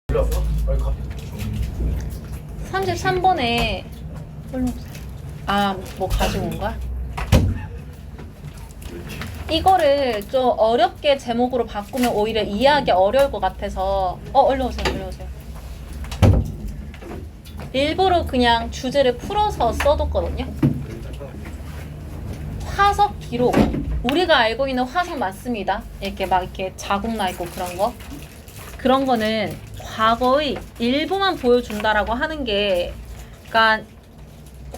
올렸어? 빨리 가. 33번에 뭐 가지고 온 거야? 이거를 좀 어렵게 제목으로 바꾸면 오히려 이해하기 어려울 것 같아서 얼른 오세요. 일부러 그냥 주제를 풀어서 써뒀거든요. 화석 기록. 우리가 알고 있는 화석 맞습니다. 이렇게 막 이렇게 자국 나 있고 그런 거는 과거의 일부만 보여준다라고 하는 게, 그러니까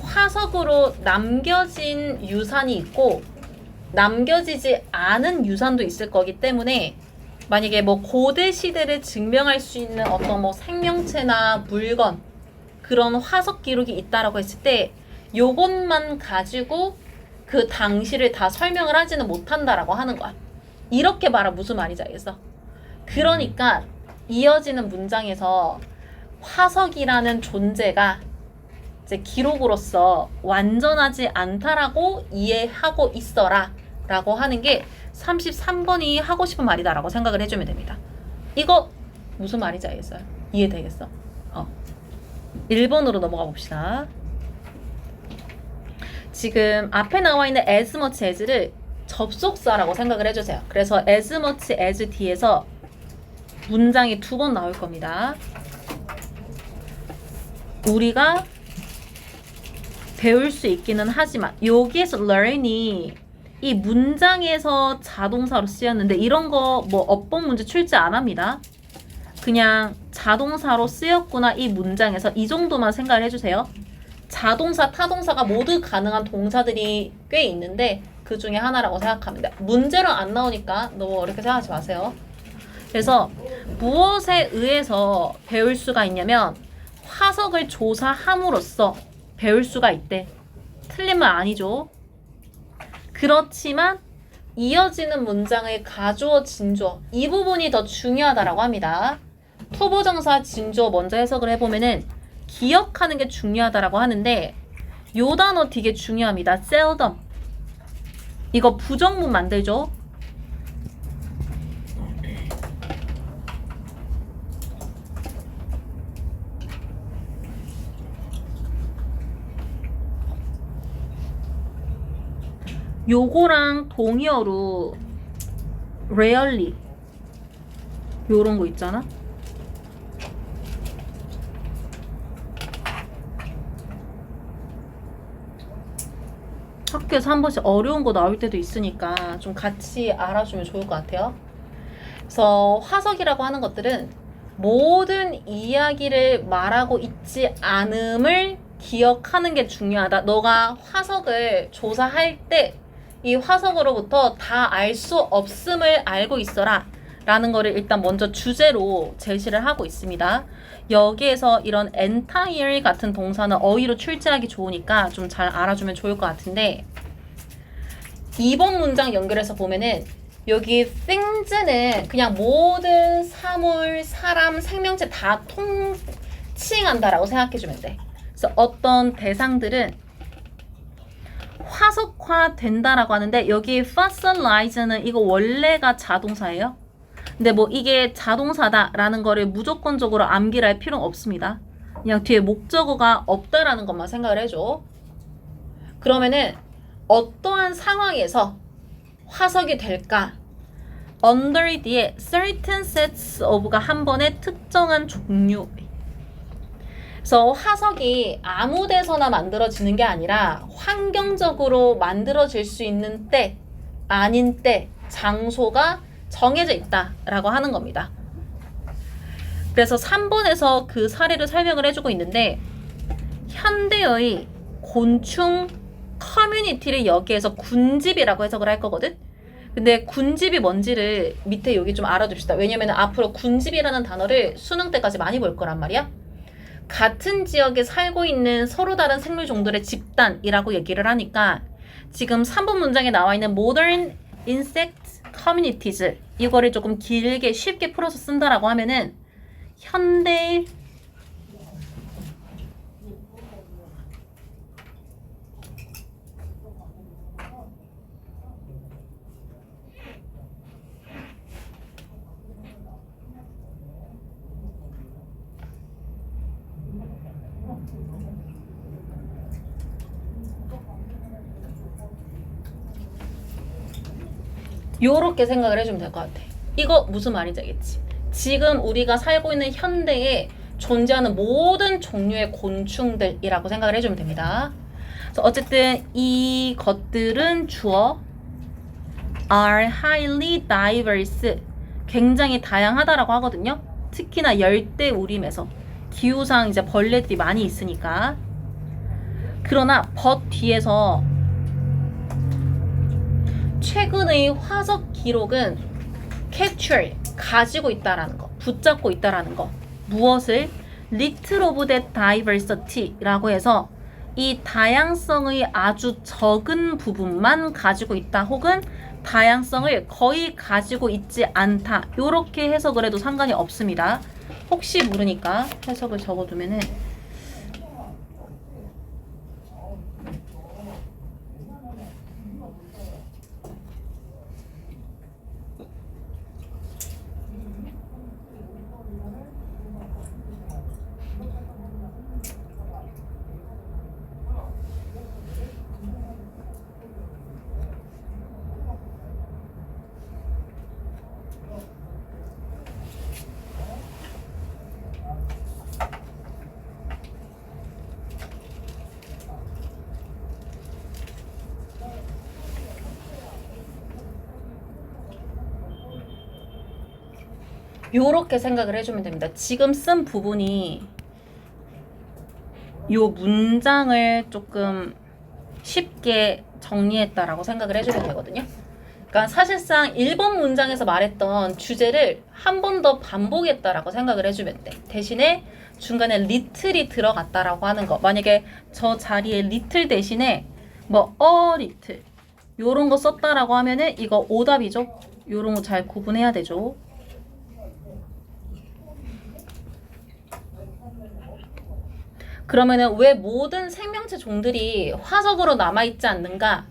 화석으로 남겨진 유산이 있고 남겨지지 않은 유산도 있을 거기 때문에, 만약에 뭐 고대 시대를 증명할 수 있는 어떤 뭐 생명체나 물건, 그런 화석 기록이 있다라고 했을 때 요것만 가지고 그 당시를 다 설명을 하지는 못한다라고 하는 거야. 이렇게 말하면 무슨 말인지 알겠어? 그러니까 이어지는 문장에서 화석이라는 존재가 이제 기록으로서 완전하지 않다라고 이해하고 있어라 라고 하는 게 33번이 하고 싶은 말이다 라고 생각을 해주면 됩니다. 이거 무슨 말인지 알겠어요? 이해되겠어? 1번으로 넘어가 봅시다. 지금 앞에 나와 있는 as much as를 접속사라고 생각을 해주세요. 그래서 as much as 뒤에서 문장이 2번 나올 겁니다. 우리가 배울 수 있기는 하지만, 여기에서 learn이 이 문장에서 자동사로 쓰였는데 이런 거 뭐 어법 문제 출제 안 합니다. 그냥 자동사로 쓰였구나 이 문장에서 이 정도만 생각을 해주세요. 자동사, 타동사가 모두 가능한 동사들이 꽤 있는데 그 중에 하나라고 생각하면 돼요. 문제로 안 나오니까 너무 어렵게 생각하지 마세요. 그래서 무엇에 의해서 배울 수가 있냐면 화석을 조사함으로써 배울 수가 있대. 틀린 말 아니죠. 그렇지만 이어지는 문장의 가주어, 진주어 이 부분이 더 중요하다라고 합니다. 투부정사, 진주어 먼저 해석을 해보면은 기억하는 게 중요하다라고 하는데 요 단어 되게 중요합니다. seldom. 이거 부정문 만들죠. 요거랑 동의어로 rarely 요런 거 있잖아. 학교에서 한 번씩 어려운 거 나올 때도 있으니까 좀 같이 알아주면 좋을 것 같아요. 그래서 화석이라고 하는 것들은 모든 이야기를 말하고 있지 않음을 기억하는 게 중요하다. 너가 화석을 조사할 때 이 화석으로부터 다 알 수 없음을 알고 있어라 라는 거를 일단 먼저 주제로 제시를 하고 있습니다. 여기에서 이런 entire 같은 동사는 어휘로 출제하기 좋으니까 좀 잘 알아주면 좋을 것 같은데, 2번 문장 연결해서 보면은 여기 things는 그냥 모든 사물, 사람, 생명체 다 통칭한다라고 생각해주면 돼. 그래서 어떤 대상들은 화석화 된다라고 하는데, 여기 fossilize는 이거 원래가 자동사예요. 근데 뭐 이게 자동사다라는 거를 무조건적으로 암기를 할 필요는 없습니다. 그냥 뒤에 목적어가 없다라는 것만 생각을 해줘. 그러면은 어떠한 상황에서 화석이 될까? under 뒤에 certain sets of가 한 번에 특정한 종류. 그래서 화석이 아무 데서나 만들어지는 게 아니라 환경적으로 만들어질 수 있는 때, 아닌 때, 장소가 정해져 있다라고 하는 겁니다. 그래서 3번에서 그 사례를 설명을 해주고 있는데, 현대의 곤충 커뮤니티를 여기에서 군집이라고 해석을 할 거거든. 근데 군집이 뭔지를 밑에 여기 좀 알아둡시다. 왜냐면 앞으로 군집이라는 단어를 수능 때까지 많이 볼 거란 말이야. 같은 지역에 살고 있는 서로 다른 생물 종들의 집단이라고 얘기를 하니까, 지금 3번 문장에 나와 있는 modern insect communities, 이거를 조금 길게 쉽게 풀어서 쓴다라고 하면은 현대 요렇게 생각을 해주면 될 것 같아. 이거 무슨 말인지 알겠지? 지금 우리가 살고 있는 현대에 존재하는 모든 종류의 곤충들이라고 생각을 해주면 됩니다. 그래서 어쨌든 이 것들은 주어 are highly diverse, 굉장히 다양하다라고 하거든요. 특히나 열대우림에서 기후상 이제 벌레들이 많이 있으니까. 그러나 but 뒤에서 최근의 화석 기록은 capture, 가지고 있다라는 거, 붙잡고 있다라는 거. 무엇을? little of that diversity라고 해서 이 다양성의 아주 적은 부분만 가지고 있다, 혹은 다양성을 거의 가지고 있지 않다, 이렇게 해석을 해도 상관이 없습니다. 혹시 모르니까 해석을 적어두면은 요렇게 생각을 해주면 됩니다. 지금 쓴 부분이 요 문장을 조금 쉽게 정리했다라고 생각을 해주면 되거든요. 그러니까 사실상 1번 문장에서 말했던 주제를 한 번 더 반복했다라고 생각을 해주면 돼. 대신에 중간에 little이 들어갔다라고 하는 거. 만약에 저 자리에 little 대신에 뭐 a little 요런 거 썼다라고 하면은 이거 오답이죠. 요런 거 잘 구분해야 되죠. 그러면은 왜 모든 생명체 종들이 화석으로 남아있지 않는가?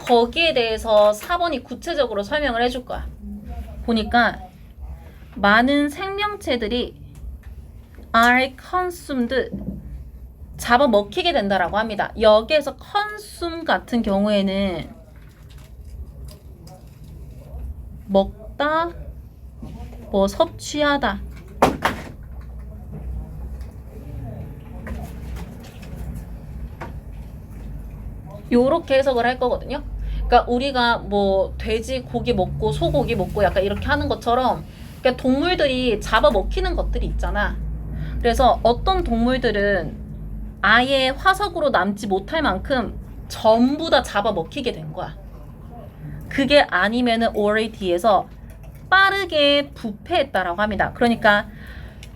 거기에 대해서 4번이 구체적으로 설명을 해줄 거야. 보니까 많은 생명체들이 are consumed, 잡아먹히게 된다라고 합니다. 여기에서 consume 같은 경우에는 먹다, 뭐 섭취하다, 요렇게 해석을 할 거거든요. 그러니까 우리가 뭐 돼지 고기 먹고 소고기 먹고 약간 이렇게 하는 것처럼, 그러니까 동물들이 잡아먹히는 것들이 있잖아. 그래서 어떤 동물들은 아예 화석으로 남지 못할 만큼 전부 다 잡아먹히게 된 거야. 그게 아니면은 already에서 빠르게 부패했다라고 합니다. 그러니까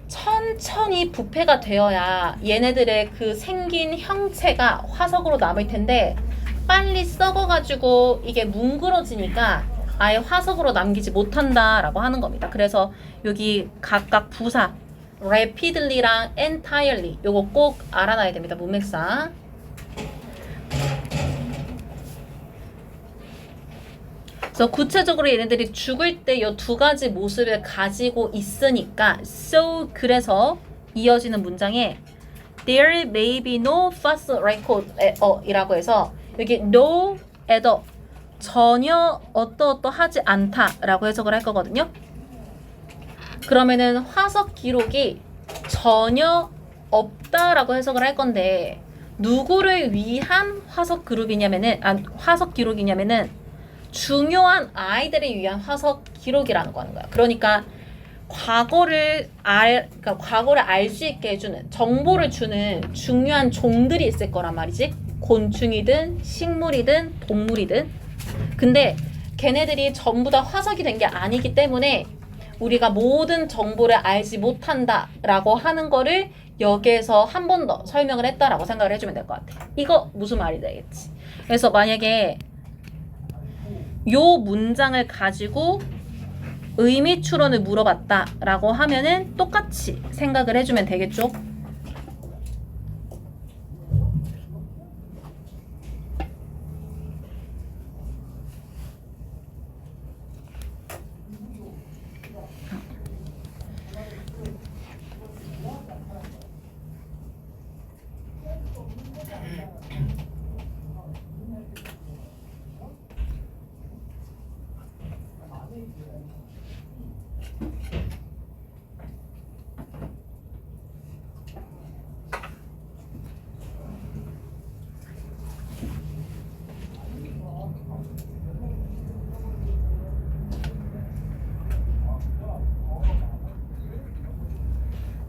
천천히 부패가 되어야 얘네들의 그 생긴 형체가 화석으로 남을 텐데, 빨리 썩어가지고 이게 뭉그러지니까 아예 화석으로 남기지 못한다라고 하는 겁니다. 그래서 여기 각각 부사 rapidly랑 entirely 요거 꼭 알아놔야 됩니다. 문맥상. 그래서 구체적으로 얘네들이 죽을 때 이 두 가지 모습을 가지고 있으니까 so, 그래서 이어지는 문장에 there may be no fossil record 이라고 해서 여기 no at all, 전혀 어떠어떠하지 않다라고 해석을 할 거거든요. 그러면은 화석 기록이 전혀 없다라고 해석을 할 건데, 누구를 위한 화석 그룹이냐면은 화석 기록이냐면은 중요한 아이들을 위한 화석 기록이라는 거 하는 거야. 그러니까 과거를 알 수 있게 해주는, 정보를 주는 중요한 종들이 있을 거란 말이지. 곤충이든 식물이든 동물이든. 근데 걔네들이 전부 다 화석이 된 게 아니기 때문에 우리가 모든 정보를 알지 못한다라고 하는 거를 여기에서 한 번 더 설명을 했다라고 생각을 해주면 될 것 같아. 이거 무슨 말인지 알겠지? 그래서 만약에 요 문장을 가지고 의미 추론을 물어봤다라고 하면은 똑같이 생각을 해주면 되겠죠?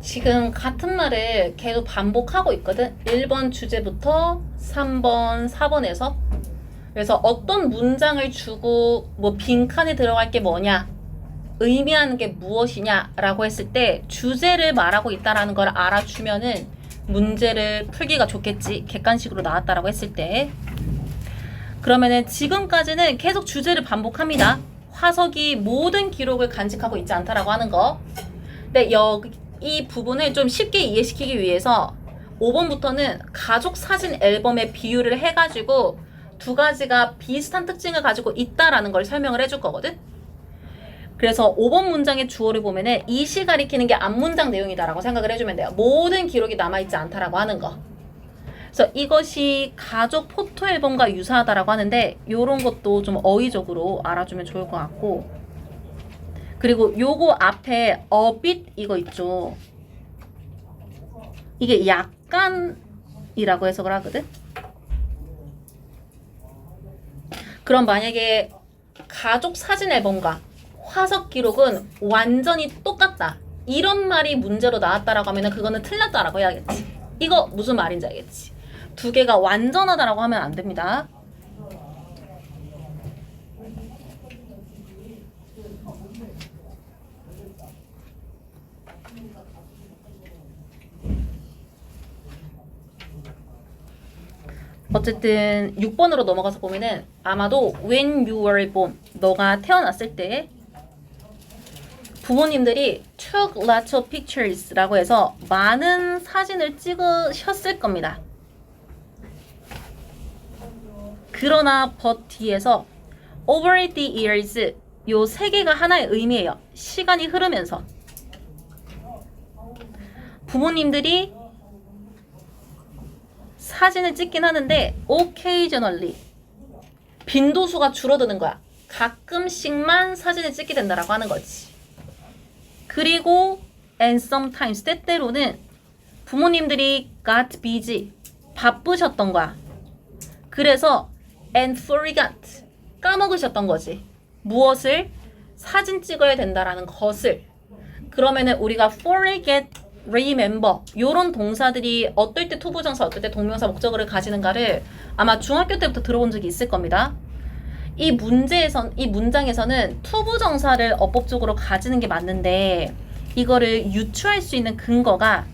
지금 같은 말을 계속 반복하고 있거든. 1번 주제부터 3번, 4번에서. 그래서 어떤 문장을 주고 뭐 빈칸에 들어갈 게 뭐냐, 의미하는 게 무엇이냐라고 했을 때 주제를 말하고 있다라는 걸 알아주면은 문제를 풀기가 좋겠지. 객관식으로 나왔다라고 했을 때. 그러면은 지금까지는 계속 주제를 반복합니다. 화석이 모든 기록을 간직하고 있지 않다라고 하는 거. 근데 여기 이 부분을 좀 쉽게 이해시키기 위해서 5번부터는 가족 사진 앨범의 비유를 해가지고 두 가지가 비슷한 특징을 가지고 있다라는 걸 설명을 해줄 거거든. 그래서 5번 문장의 주어를 보면은 이 시 가리키는 게 앞문장 내용이다라고 생각을 해주면 돼요. 모든 기록이 남아있지 않다라고 하는 거. 그래서 이것이 가족 포토 앨범과 유사하다라고 하는데 요런 것도 좀 어휘적으로 알아주면 좋을 것 같고, 그리고 요거 앞에 a bit 이거 있죠. 이게 약간이라고 해석을 하거든. 그럼 만약에 가족 사진 앨범과 화석 기록은 완전히 똑같다, 이런 말이 문제로 나왔다라고 하면 그거는 틀렸다라고 해야겠지. 이거 무슨 말인지 알겠지. 두 개가 완전하다라고 하면 안 됩니다. 어쨌든 6번으로 넘어가서 보면은 아마도 when you were born, 너가 태어났을 때 부모님들이 took lots of pictures 라고 해서 많은 사진을 찍으셨을 겁니다. 그러나 but 뒤에서 over the years, 요 세 개가 하나의 의미예요. 시간이 흐르면서 부모님들이 사진을 찍긴 하는데 occasionally, 빈도수가 줄어드는 거야. 가끔씩만 사진을 찍게 된다라고 하는 거지. 그리고 and sometimes, 때때로는 부모님들이 got busy, 바쁘셨던 거야. 그래서 and forgot, 까먹으셨던 거지. 무엇을? 사진 찍어야 된다라는 것을. 그러면은 우리가 forget, remember 요런 동사들이 어떨 때 투부정사, 어떨 때 동명사 목적어를 가지는가를 아마 중학교 때부터 들어본 적이 있을 겁니다. 이 문장에서는 투부정사를 어법적으로 가지는 게 맞는데 이거를 유추할 수 있는 근거가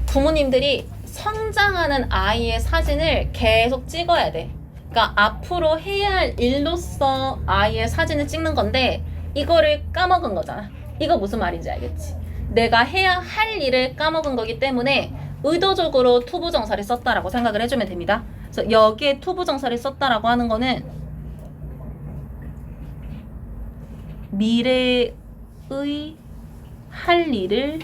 부모님들이 성장하는 아이의 사진을 계속 찍어야 돼. 그러니까 앞으로 해야 할 일로서 아이의 사진을 찍는 건데 이거를 까먹은 거잖아. 이거 무슨 말인지 알겠지? 내가 해야 할 일을 까먹은 거기 때문에 의도적으로 투부정사를 썼다라고 생각을 해주면 됩니다. 그래서 여기에 투부정사를 썼다라고 하는 거는 미래의 할 일을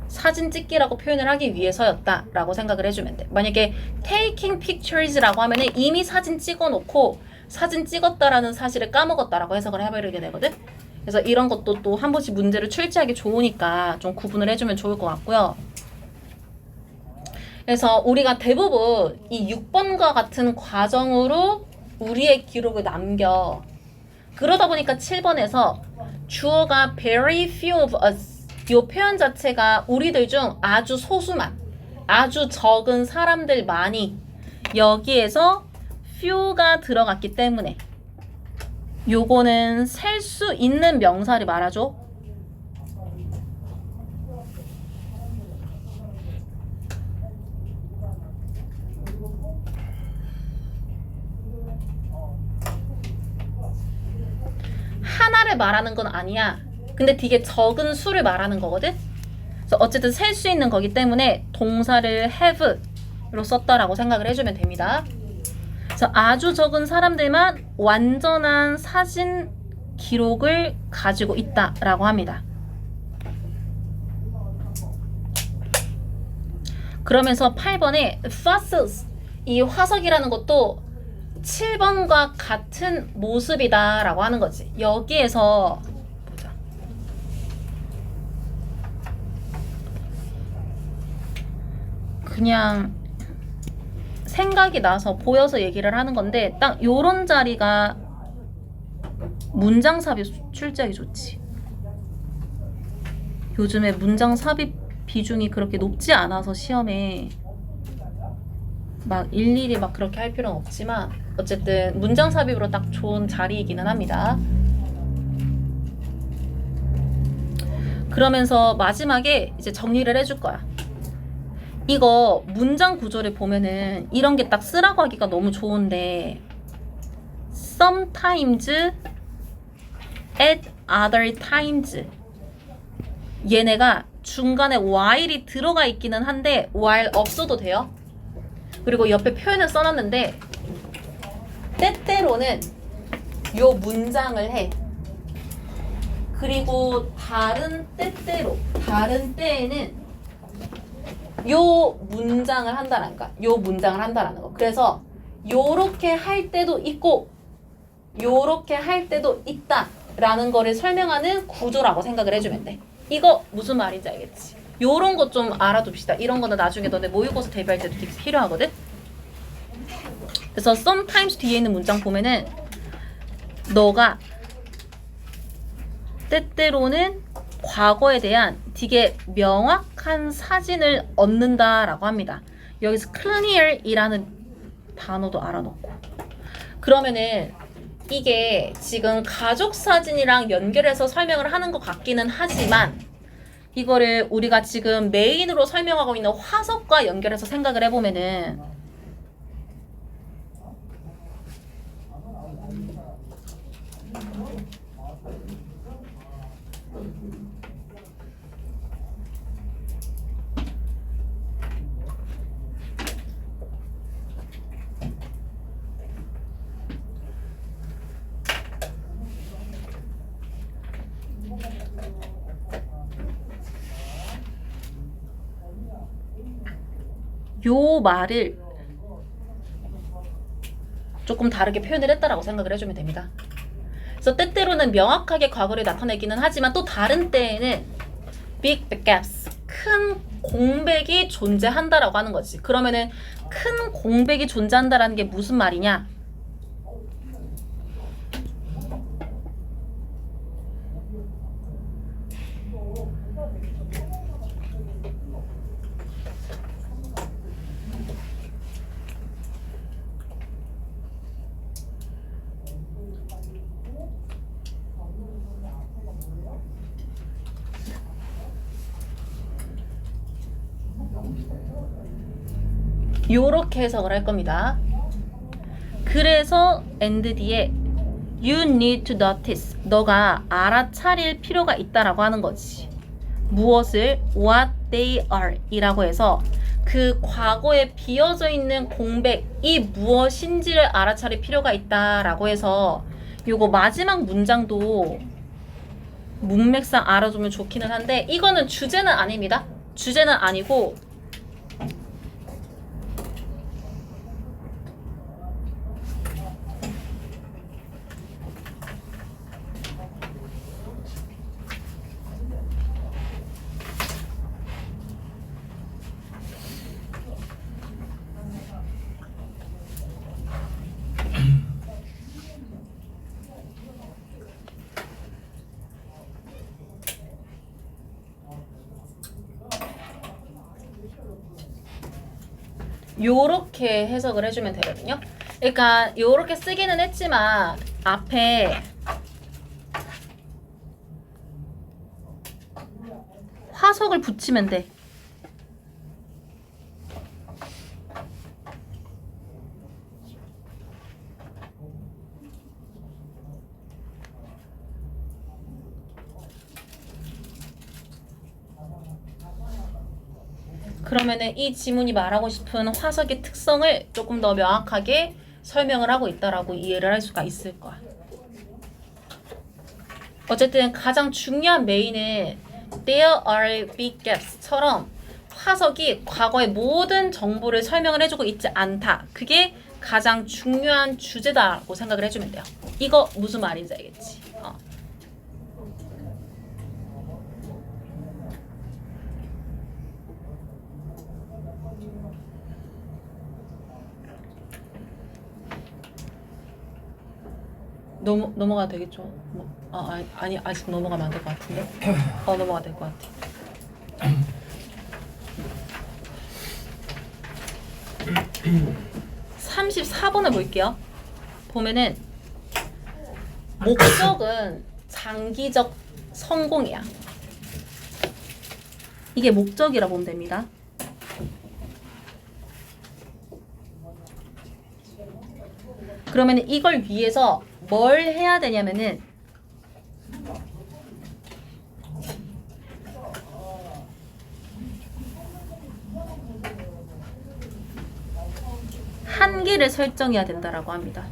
사진 찍기라고 표현을 하기 위해서였다라고 생각을 해주면 돼. 만약에 taking pictures라고 하면은 이미 사진 찍어놓고 사진 찍었다라는 사실을 까먹었다라고 해석을 해버리게 되거든. 그래서 이런 것도 또 한 번씩 문제를 출제하기 좋으니까 좀 구분을 해주면 좋을 것 같고요. 그래서 우리가 대부분 이 6번과 같은 과정으로 우리의 기록을 남겨. 그러다 보니까 7번에서 주어가 very few of us, 이 표현 자체가 우리들 중 아주 소수만, 아주 적은 사람들만이, 여기에서 few가 들어갔기 때문에 요거는 셀 수 있는 명사를 말하죠. 하나를 말하는 건 아니야. 근데 되게 적은 수를 말하는 거거든. 그래서 어쨌든 셀 수 있는 거기 때문에 동사를 have로 썼다라고 생각을 해주면 됩니다. 그래서 아주 적은 사람들만 완전한 사진 기록을 가지고 있다라고 합니다. 그러면서 8번에 fossils, 이 화석이라는 것도 7번과 같은 모습이다 라고 하는 거지. 여기에서 보자. 그냥 생각이 나서 보여서 얘기를 하는 건데 딱 요런 자리가 문장 삽입 출제하기 좋지. 요즘에 문장 삽입 비중이 그렇게 높지 않아서 시험에 막 일일이 막 그렇게 할 필요는 없지만 어쨌든 문장 삽입으로 딱 좋은 자리이기는 합니다. 그러면서 마지막에 이제 정리를 해줄 거야. 이거 문장 구조를 보면은 이런 게 딱 쓰라고 하기가 너무 좋은데 sometimes at other times 얘네가 중간에 while이 들어가 있기는 한데 while 없어도 돼요. 그리고 옆에 표현을 써놨는데 때때로는 요 문장을 해. 그리고 다른 때에는 요 문장을 한다는 거. 요 문장을 한다라는 거. 그래서 요렇게 할 때도 있고 요렇게 할 때도 있다라는 거를 설명하는 구조라고 생각을 해주면 돼. 이거 무슨 말인지 알겠지? 요런 거 좀 알아둡시다. 이런 거는 나중에 너네 모의고사 대비할 때도 되게 필요하거든? 그래서 sometimes 뒤에 있는 문장 보면은 너가 때때로는 과거에 대한 되게 명확한 사진을 얻는다라고 합니다. 여기서 clear이라는 단어도 알아놓고 그러면은 이게 지금 가족 사진이랑 연결해서 설명을 하는 것 같기는 하지만 이거를 우리가 지금 메인으로 설명하고 있는 화석과 연결해서 생각을 해보면은 요 말을 조금 다르게 표현을 했다라고 생각을 해주면 됩니다. 그래서 때때로는 명확하게 과거를 나타내기는 하지만 또 다른 때에는 big gaps, 큰 공백이 존재한다라고 하는 거지. 그러면은 큰 공백이 존재한다라는 게 무슨 말이냐? 요렇게 해석을 할 겁니다. 그래서 and 뒤에 you need to notice 너가 알아차릴 필요가 있다라고 하는 거지. 무엇을 what they are 이라고 해서 그 과거에 비어져 있는 공백이 무엇인지를 알아차릴 필요가 있다라고 해서 요거 마지막 문장도 문맥상 알아두면 좋기는 한데 이거는 주제는 아닙니다. 주제는 아니고 요렇게 해석을 해주면 되거든요. 그러니까 요렇게 쓰기는 했지만 앞에 화석을 붙이면 돼. 그러면은 이 지문이 말하고 싶은 화석의 특성을 조금 더 명확하게 설명을 하고 있다라고 이해를 할 수가 있을 거야. 어쨌든 가장 중요한 메인은 there are big gaps처럼 화석이 과거의 모든 정보를 설명을 해주고 있지 않다. 그게 가장 중요한 주제다라고 생각을 해주면 돼요. 이거 무슨 말인지 알겠지? 넘어가도 되겠죠? 아니 아직 넘어가면 안 될 것 같은데. 넘어가도 될 것 같아. 34번을 볼게요. 보면은 목적은 장기적 성공이야. 이게 목적이라 보면 됩니다. 그러면 이걸 위해서 뭘 해야 되냐면은 한계를 설정해야 된다라고 합니다.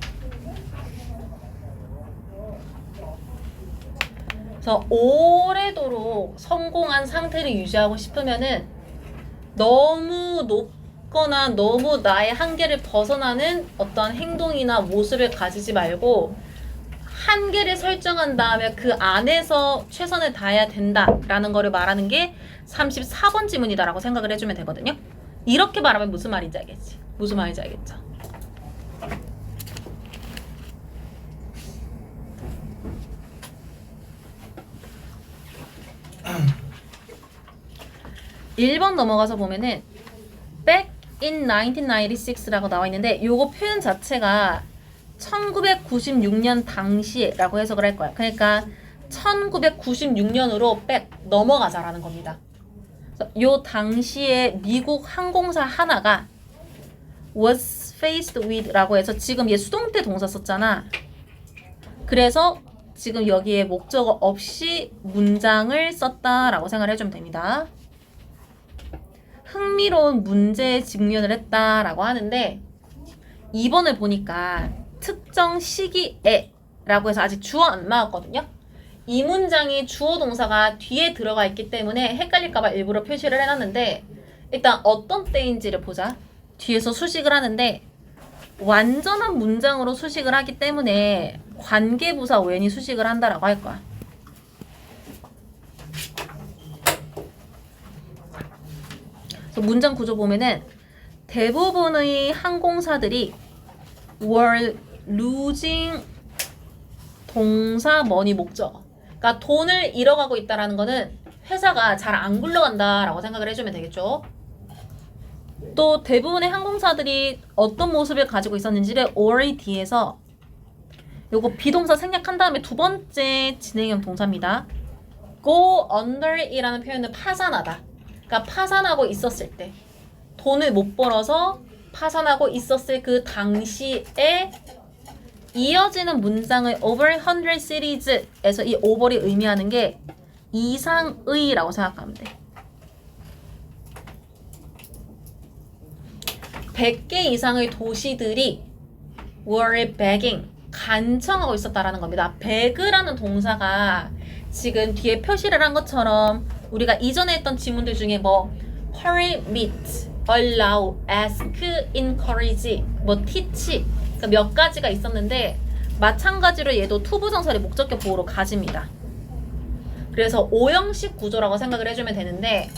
그래서 오래도록 성공한 상태를 유지하고 싶으면은 너무 높거나 너무 나의 한계를 벗어나는 어떤 행동이나 모습을 가지지 말고 한계를 설정한 다음에 그 안에서 최선을 다해야 된다라는 거를 말하는 게 34번 지문이다라고 생각을 해주면 되거든요. 이렇게 말하면 무슨 말인지 알겠지? 무슨 말인지 알겠죠? (1번) 넘어가서 보면은 back in 1996라고 나와 있는데 요거 표현 자체가 1996년 당시라고 해석을 할 거야. 그러니까 1996년으로 back 넘어가자라는 겁니다. 요 당시에 미국 항공사 하나가 was faced with 라고 해서 지금 얘 수동태 동사 썼잖아. 그래서 지금 여기에 목적어 없이 문장을 썼다라고 생각을 해주면 됩니다. 흥미로운 문제에 직면을 했다라고 하는데 2번을 보니까 특정 시기에 라고 해서 아직 주어 안 나왔거든요. 이 문장이 주어 동사가 뒤에 들어가 있기 때문에 헷갈릴까봐 일부러 표시를 해놨는데 일단 어떤 때인지를 보자. 뒤에서 수식을 하는데 완전한 문장으로 수식을 하기 때문에 관계부사 when이 수식을 한다라고 할 거야. 그래서 문장 구조 보면은 대부분의 항공사들이 were losing 동사 money 목적. 그러니까 돈을 잃어가고 있다라는 거는 회사가 잘 안 굴러간다라고 생각을 해주면 되겠죠. 또 대부분의 항공사들이 어떤 모습을 가지고 있었는지를 or 뒤에서 요거 비동사 생략한 다음에 두 번째 진행형 동사입니다. go under 이라는 표현은 파산하다. 그러니까 파산하고 있었을 때 돈을 못 벌어서 파산하고 있었을 그 당시에 이어지는 문장을 over 100 series에서 이 over이 의미하는 게 이상의라고 생각하면 돼. 100개 이상의 도시들이 were begging, 간청하고 있었다라는 겁니다. beg라는 동사가 지금 뒤에 표시를 한 것처럼 우리가 이전에 했던 지문들 중에 뭐 permit, allow, ask, encourage, 뭐 teach 그러니까 몇 가지가 있었는데 마찬가지로 얘도 투부정사를 목적격 보호로 가집니다. 그래서 오형식 구조라고 생각을 해주면 되는데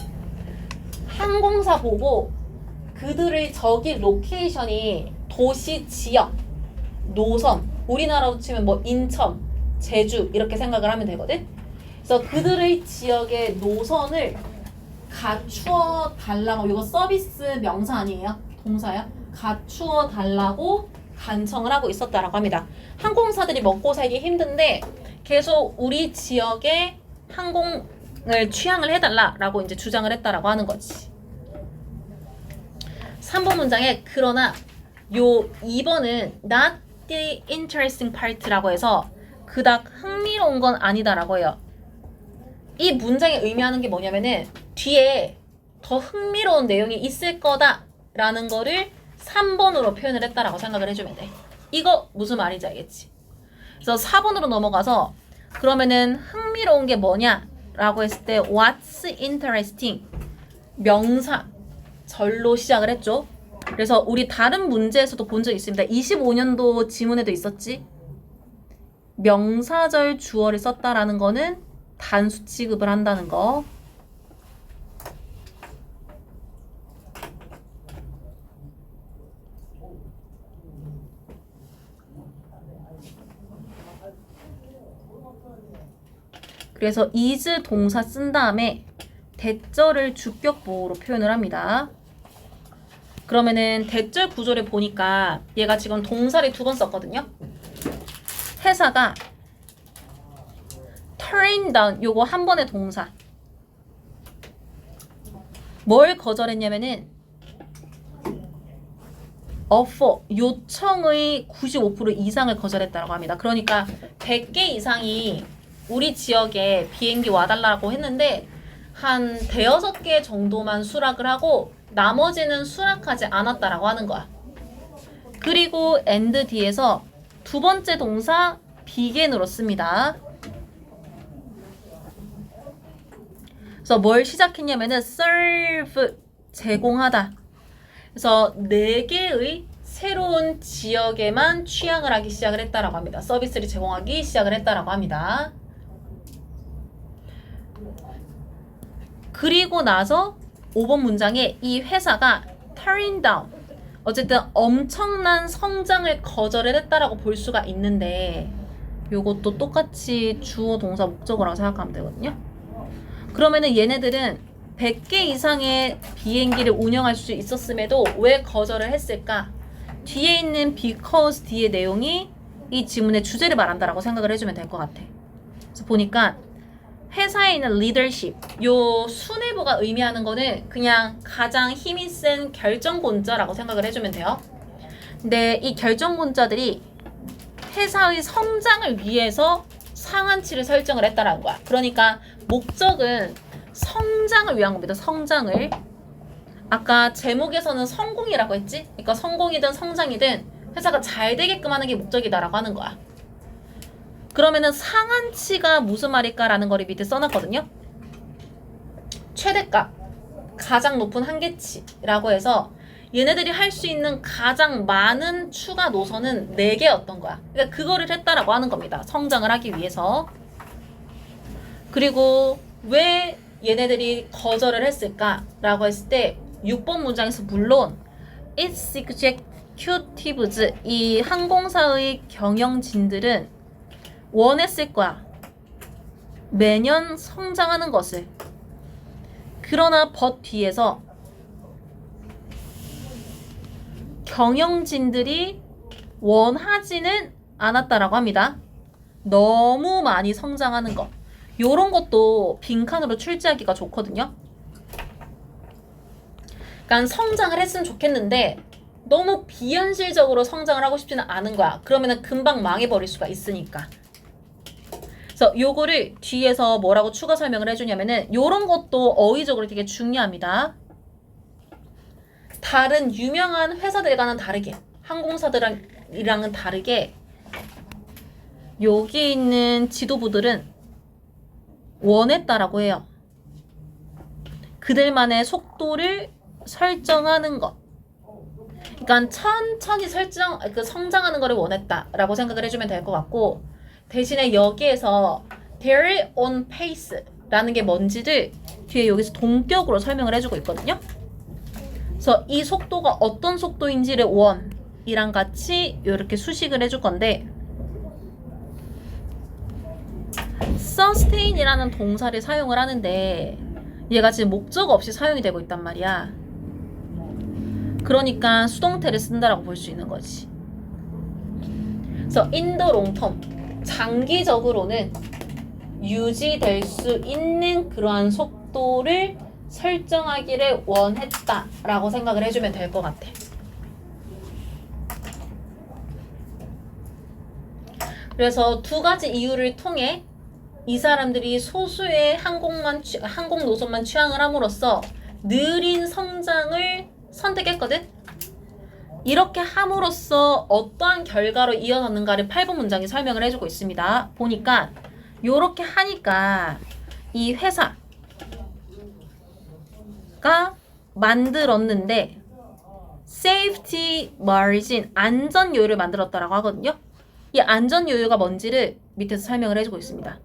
항공사 보고 그들의 저기 로케이션이 도시, 지역, 노선 우리나라로 치면 뭐 인천, 제주 이렇게 생각을 하면 되거든. 그래서 그들의 지역의 노선을 갖추어 달라고 이거 서비스 명사 아니에요? 동사야? 갖추어 달라고 간청을 하고 있었다라고 합니다. 항공사들이 먹고 살기 힘든데 계속 우리 지역에 항공을 취항을 해달라라고 이제 주장을 했다라고 하는 거지. 3번 문장에 그러나 요 2번은 not the interesting part라고 해서 그닥 흥미로운 건 아니다라고 해요. 이 문장이 의미하는 게 뭐냐면은 뒤에 더 흥미로운 내용이 있을 거다라는 거를 3번으로 표현을 했다라고 생각을 해주면 돼. 이거 무슨 말인지 알겠지? 그래서 4번으로 넘어가서 그러면은 흥미로운 게 뭐냐라고 했을 때 what's interesting 명사 절로 시작을 했죠. 그래서 우리 다른 문제에서도 본 적 있습니다. 25년도 지문에도 있었지. 명사절 주어를 썼다라는 거는 단수 취급을 한다는 거. 그래서 is 동사 쓴 다음에 대절을 주격보호로 표현을 합니다. 그러면은 대절 구조를 보니까 얘가 지금 동사를 2번 썼거든요. 회사가 turn down 요거 한 번의 동사 뭘 거절했냐면은 offer 요청의 95% 이상을 거절했다고 합니다. 그러니까 100개 이상이 우리 지역에 비행기 와달라고 했는데 한 대여섯 개 정도만 수락을 하고 나머지는 수락하지 않았다라고 하는 거야. 그리고 and 뒤에서 두 번째 동사 begin으로 씁니다. 그래서 뭘 시작했냐면은 serve 제공하다. 그래서 4개의 새로운 지역에만 취항을 하기 시작을 했다라고 합니다. 서비스를 제공하기 시작을 했다라고 합니다. 그리고 나서 5번 문장에 이 회사가 turn down 어쨌든 엄청난 성장을 거절을 했다라고 볼 수가 있는데 요것도 똑같이 주어 동사 목적어라고 생각하면 되거든요. 그러면은 얘네들은 100개 이상의 비행기를 운영할 수 있었음에도 왜 거절을 했을까? 뒤에 있는 because 뒤의 내용이 이 지문의 주제를 말한다라고 생각을 해주면 될 것 같아. 그래서 보니까 회사에 있는 리더십, 요 수뇌부가 의미하는 거는 그냥 가장 힘이 센 결정권자라고 생각을 해주면 돼요. 근데 이 결정권자들이 회사의 성장을 위해서 상한치를 설정을 했다라는 거야. 그러니까 목적은 성장을 위한 겁니다. 성장을. 아까 제목에서는 성공이라고 했지? 그러니까 성공이든 성장이든 회사가 잘 되게끔 하는 게 목적이다라고 하는 거야. 그러면은 상한치가 무슨 말일까라는 거를 밑에 써놨거든요. 최대값, 가장 높은 한계치라고 해서 얘네들이 할 수 있는 가장 많은 추가 노선은 4개였던 거야. 그러니까 그거를 했다라고 하는 겁니다. 성장을 하기 위해서. 그리고 왜 얘네들이 거절을 했을까라고 했을 때 6번 문장에서 물론 its executives 이 항공사의 경영진들은 원했을 거야. 매년 성장하는 것을. 그러나 but 뒤에서 경영진들이 원하지는 않았다라고 합니다. 너무 많이 성장하는 것. 요런 것도 빈칸으로 출제하기가 좋거든요. 그러니까 성장을 했으면 좋겠는데 너무 비현실적으로 성장을 하고 싶지는 않은 거야. 그러면은 금방 망해버릴 수가 있으니까. 그래서 요거를 뒤에서 뭐라고 추가 설명을 해주냐면은 요런 것도 어휘적으로 되게 중요합니다. 다른 유명한 회사들과는 다르게 항공사들이랑은 다르게 여기 있는 지도부들은 원했다라고 해요. 그들만의 속도를 설정하는 것. 그러니까 천천히 성장하는 거를 원했다라고 생각을 해주면 될 것 같고 대신에 여기에서 their own pace라는 게 뭔지를 뒤에 여기서 동격으로 설명을 해주고 있거든요. 그래서 이 속도가 어떤 속도인지를 원이랑 같이 이렇게 수식을 해줄 건데 sustain이라는 동사를 사용을 하는데 얘가 지금 목적 없이 사용이 되고 있단 말이야. 그러니까 수동태를 쓴다라고 볼 수 있는 거지. 그래서 in the long term 장기적으로는 유지될 수 있는 그러한 속도를 설정하기를 원했다라고 생각을 해주면 될 것 같아. 그래서 두 가지 이유를 통해 이 사람들이 소수의 항공 노선만 취항을 함으로써 느린 성장을 선택했거든. 이렇게 함으로써 어떠한 결과로 이어졌는가를 8번 문장에 설명을 해주고 있습니다. 보니까 요렇게 하니까 이 회사가 만들었는데 safety margin 안전 요율을 만들었다라고 하거든요. 이 안전 요율가 뭔지를 밑에서 설명을 해주고 있습니다.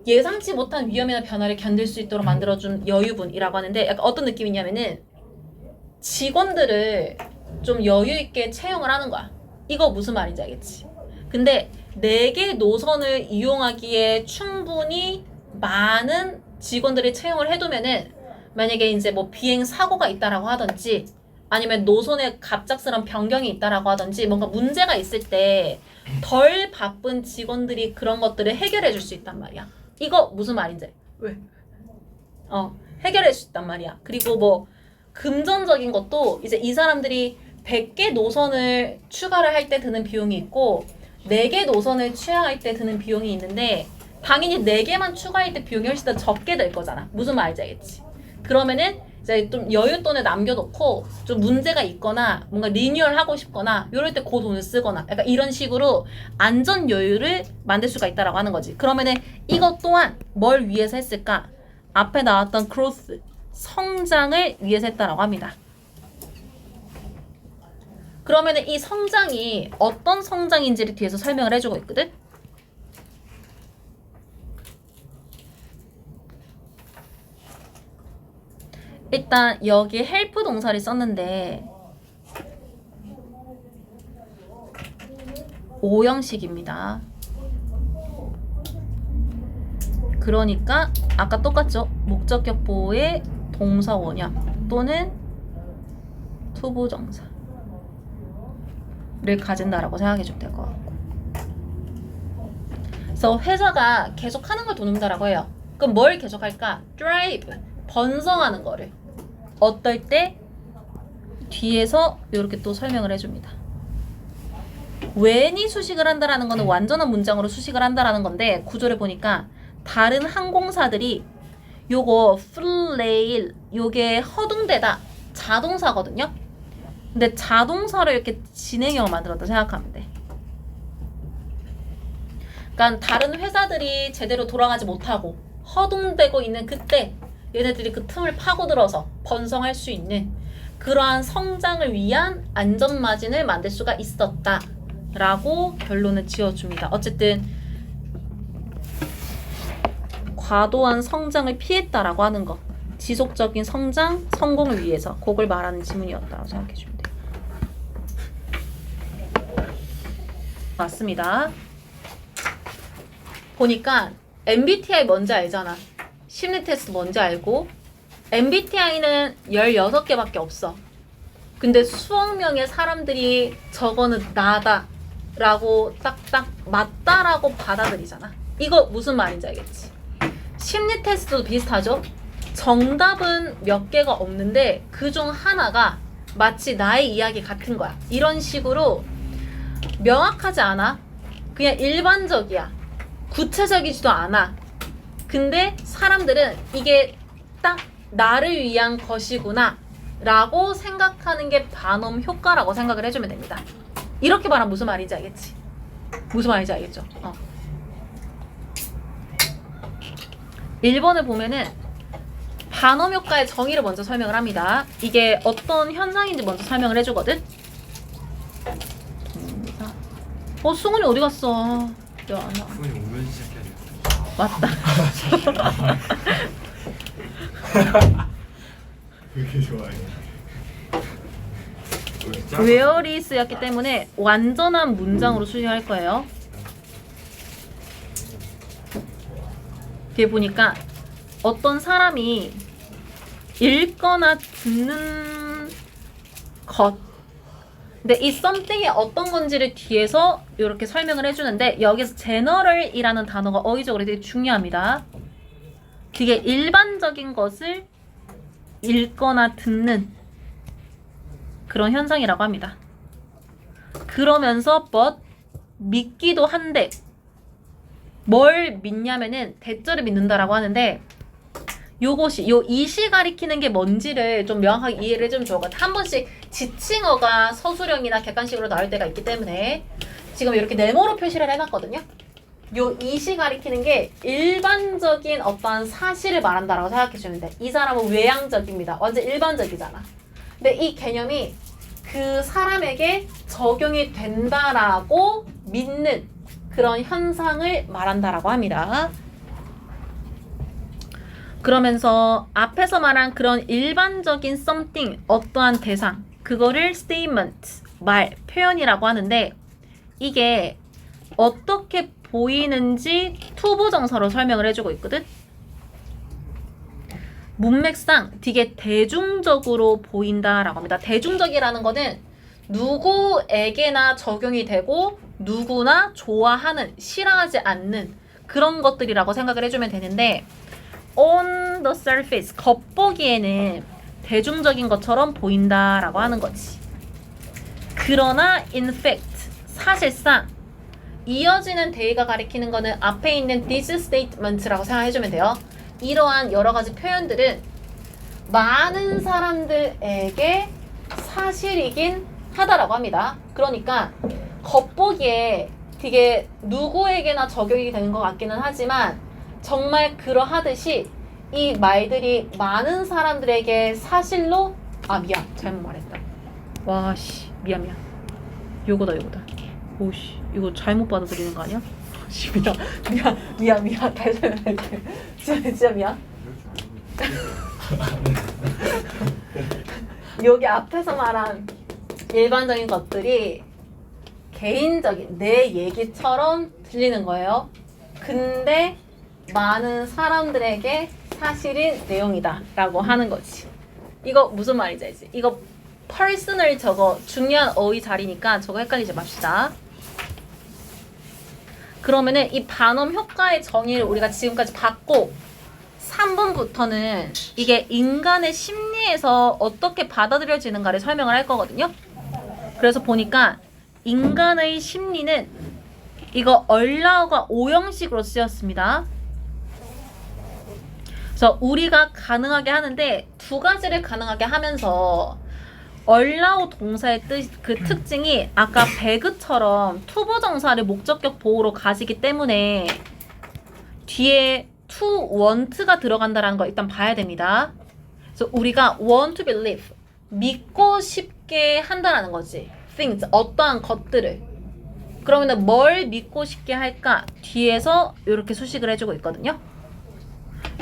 예상치 못한 위험이나 변화를 견딜 수 있도록 만들어준 여유분이라고 하는데 약간 어떤 느낌이냐면은 직원들을 좀 여유 있게 채용을 하는 거야. 이거 무슨 말인지 알겠지? 근데 4개 노선을 이용하기에 충분히 많은 직원들이 채용을 해두면은 만약에 이제 뭐 비행 사고가 있다라고 하든지 아니면 노선에 갑작스런 변경이 있다라고 하든지 뭔가 문제가 있을 때 덜 바쁜 직원들이 그런 것들을 해결해 줄 수 있단 말이야. 이거 무슨 말인지? 왜? 해결해 줄 수 있단 말이야. 그리고 뭐 금전적인 것도 이제 이 사람들이 100개 노선을 추가를 할 때 드는 비용이 있고 4개 노선을 추가할 때 드는 비용이 있는데 당연히 4개만 추가할 때 비용이 훨씬 더 적게 될 거잖아. 무슨 말인지 알겠지? 그러면은 이제 좀 여윳돈을 남겨놓고 좀 문제가 있거나 뭔가 리뉴얼 하고 싶거나 이럴 때 그 돈을 쓰거나 약간 이런 식으로 안전 여유를 만들 수가 있다라고 하는 거지. 그러면은 이것 또한 뭘 위해서 했을까? 앞에 나왔던 growth, 성장을 위해서 했다라고 합니다. 그러면은 이 성장이 어떤 성장인지를 뒤에서 설명을 해주고 있거든? 일단 여기 help 동사를 썼는데 5형식입니다. 그러니까 아까 똑같죠? 목적격 보호의 동사 원형 또는 투부정사를 가진다라고 생각해주면 될 것 같고, 그래서 회사가 계속 하는 걸 돕는다라고 해요. 그럼 뭘 계속 할까? drive, 번성하는 거를. 어떨 때? 뒤에서 이렇게 또 설명을 해줍니다. when이 수식을 한다라는 거는 완전한 문장으로 수식을 한다라는 건데 구조를 보니까 다른 항공사들이 요거 flail, 요게 허둥대다 자동사거든요. 근데 자동사를 이렇게 진행형을 만들었다 생각하면 돼. 그러니까 다른 회사들이 제대로 돌아가지 못하고 허둥대고 있는 그때 얘네들이 그 틈을 파고들어서 번성할 수 있는 그러한 성장을 위한 안전마진을 만들 수가 있었다 라고 결론을 지어줍니다. 어쨌든 과도한 성장을 피했다라고 하는 거, 지속적인 성장, 성공을 위해서 그걸 말하는 지문이었다고 생각해주면 돼요. 맞습니다. 보니까 MBTI 뭔지 알잖아. 심리 테스트 뭔지 알고, MBTI는 16개밖에 없어. 근데 수억 명의 사람들이 저거는 나다 라고 딱딱 맞다라고 받아들이잖아. 이거 무슨 말인지 알겠지? 심리 테스트도 비슷하죠? 정답은 몇 개가 없는데 그중 하나가 마치 나의 이야기 같은 거야. 이런 식으로 명확하지 않아. 그냥 일반적이야. 구체적이지도 않아. 근데 사람들은 이게 딱 나를 위한 것이구나 라고 생각하는 게 반음 효과라고 생각을 해주면 됩니다. 이렇게 말하면 무슨 말인지 알겠지? 무슨 말인지 알겠죠? 1번을 보면은 반음 효과의 정의를 먼저 설명을 합니다. 이게 어떤 현상인지 먼저 설명을 해주거든? 승훈이 어디 갔어? 승훈이 오면 시작해야 돼. 맞다. 그렇게 좋아해. where is였기 때문에 완전한 문장으로 수식할 거예요. 뒤에 보니까 어떤 사람이 읽거나 듣는 것, 근데 이 something이 어떤 건지를 뒤에서 이렇게 설명을 해주는데 여기서 general이라는 단어가 어휘적으로 되게 중요합니다. 그게 일반적인 것을 읽거나 듣는 그런 현상이라고 합니다. 그러면서 but 믿기도 한데 뭘 믿냐면은 대절을 믿는다라고 하는데 요것이 요 이시 가리키는 게 뭔지를 좀 명확하게 이해를 해주면 좋을 것 같아요. 한 번씩 지칭어가 서술형이나 객관식으로 나올 때가 있기 때문에 지금 이렇게 네모로 표시를 해놨거든요. 요 이시 가리키는 게 일반적인 어떠한 사실을 말한다라고 생각해주면 돼. 이 사람은 외향적입니다. 완전 일반적이잖아. 근데 이 개념이 그 사람에게 적용이 된다라고 믿는 그런 현상을 말한다라고 합니다. 그러면서 앞에서 말한 그런 일반적인 something, 어떠한 대상, 그거를 statement, 말, 표현이라고 하는데 이게 어떻게 보이는지 투부정사로 설명을 해주고 있거든. 문맥상 되게 대중적으로 보인다라고 합니다. 대중적이라는 거는 누구에게나 적용이 되고 누구나 좋아하는, 싫어하지 않는 그런 것들이라고 생각을 해주면 되는데 on the surface, 겉보기에는 대중적인 것처럼 보인다라고 하는 거지. 그러나 in fact, 사실상 이어지는 대의가 가리키는 거는 앞에 있는 this statement라고 생각해주면 돼요. 이러한 여러 가지 표현들은 많은 사람들에게 사실이긴 하다라고 합니다. 그러니까 겉보기에 되게 누구에게나 적용이 되는 것 같기는 하지만 정말 그러하듯이 이 말들이 많은 사람들에게 사실로 미안 잘못 말했다. 와씨 미안 요거다 오씨 이거 잘못 받아들이는 거 아니야? 씨 미안 다시 설명할게. 진짜 미안. 여기 앞에서 말한 일반적인 것들이 개인적인 내 얘기처럼 들리는 거예요. 근데 많은 사람들에게 사실인 내용이다 라고 하는 거지. 이거 무슨 말인지 알지? 이거 personal 저거 중요한 어휘 자리니까 저거 헷갈리지 맙시다. 그러면은 이 반음 효과의 정의를 우리가 지금까지 봤고 3분부터는 이게 인간의 심리에서 어떻게 받아들여지는가를 설명을 할 거거든요. 그래서 보니까 인간의 심리는 이거 allow,가 5형식으로 쓰였습니다. 그래서 우리가 가능하게 하는데 두 가지를 가능하게 하면서 allow 동사의 그 특징이 아까 배그처럼 투부정사를 목적격 보호로 가지기 때문에 뒤에 to want가 들어간다는 거 일단 봐야 됩니다. 그래서 우리가 want to believe, 믿고 싶게 한다라는 거지. things, 어떠한 것들을. 그러면 뭘 믿고 싶게 할까? 뒤에서 이렇게 수식을 해주고 있거든요.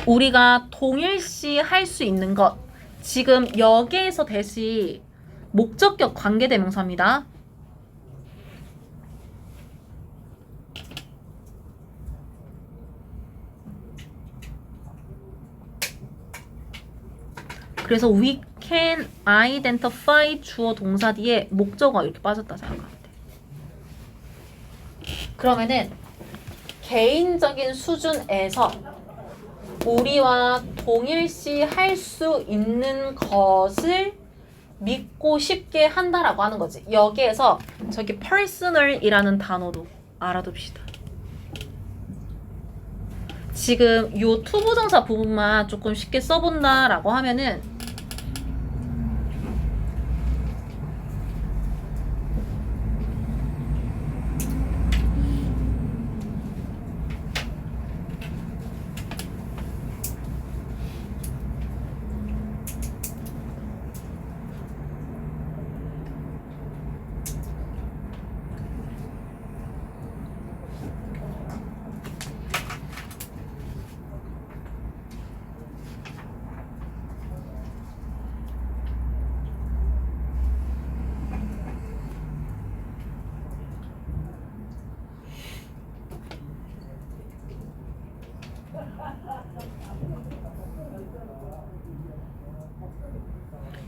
우리가 동일시 할 수 있는 것, 지금 여기에서 대시 목적격 관계대명사입니다. 그래서 we can identify 주어 동사 뒤에 목적어가 이렇게 빠졌다 생각하면 돼. 그러면은 개인적인 수준에서 우리와 동일시 할 수 있는 것을 믿고 쉽게 한다라고 하는 거지. 여기에서 저기 personal이라는 단어도 알아둡시다. 지금 요 투부정사 부분만 조금 쉽게 써본다라고 하면은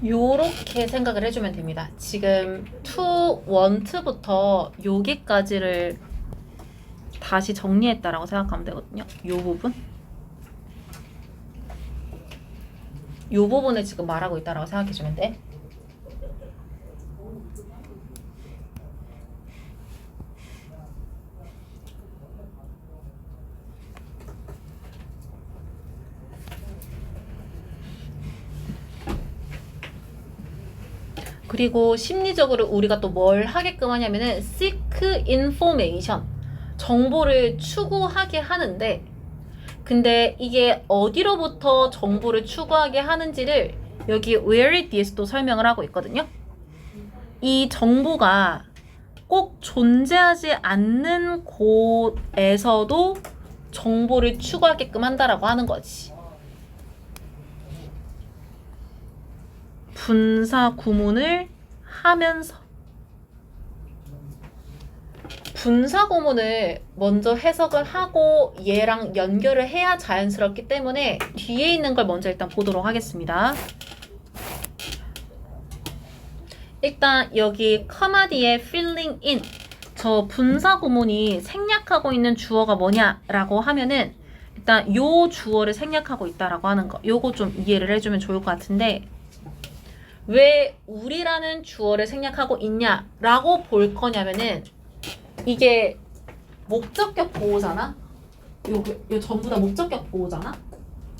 요렇게 생각을 해주면 됩니다. 지금 to want부터 여기까지를 다시 정리했다라고 생각하면 되거든요. 요 부분. 요 부분을 지금 말하고 있다라고 생각해주면 돼. 그리고 심리적으로 우리가 또 뭘 하게끔 하냐면은 seek information, 정보를 추구하게 하는데 근데 이게 어디로부터 정보를 추구하게 하는지를 여기 where 뒤에서도 설명을 하고 있거든요. 이 정보가 꼭 존재하지 않는 곳에서도 정보를 추구하게끔 한다라고 하는 거지. 분사 구문을 하면서 분사 구문을 먼저 해석을 하고 얘랑 연결을 해야 자연스럽기 때문에 뒤에 있는 걸 먼저 일단 보도록 하겠습니다. 일단 여기 커마 뒤에 filling in 저 분사 구문이 생략하고 있는 주어가 뭐냐라고 하면은 일단 요 주어를 생략하고 있다라고 하는 거 요거 좀 이해를 해주면 좋을 것 같은데 왜 우리라는 주어를 생략하고 있냐라고 볼 거냐면은 이게 목적격 보호잖아? 요 전부 다 목적격 보호잖아?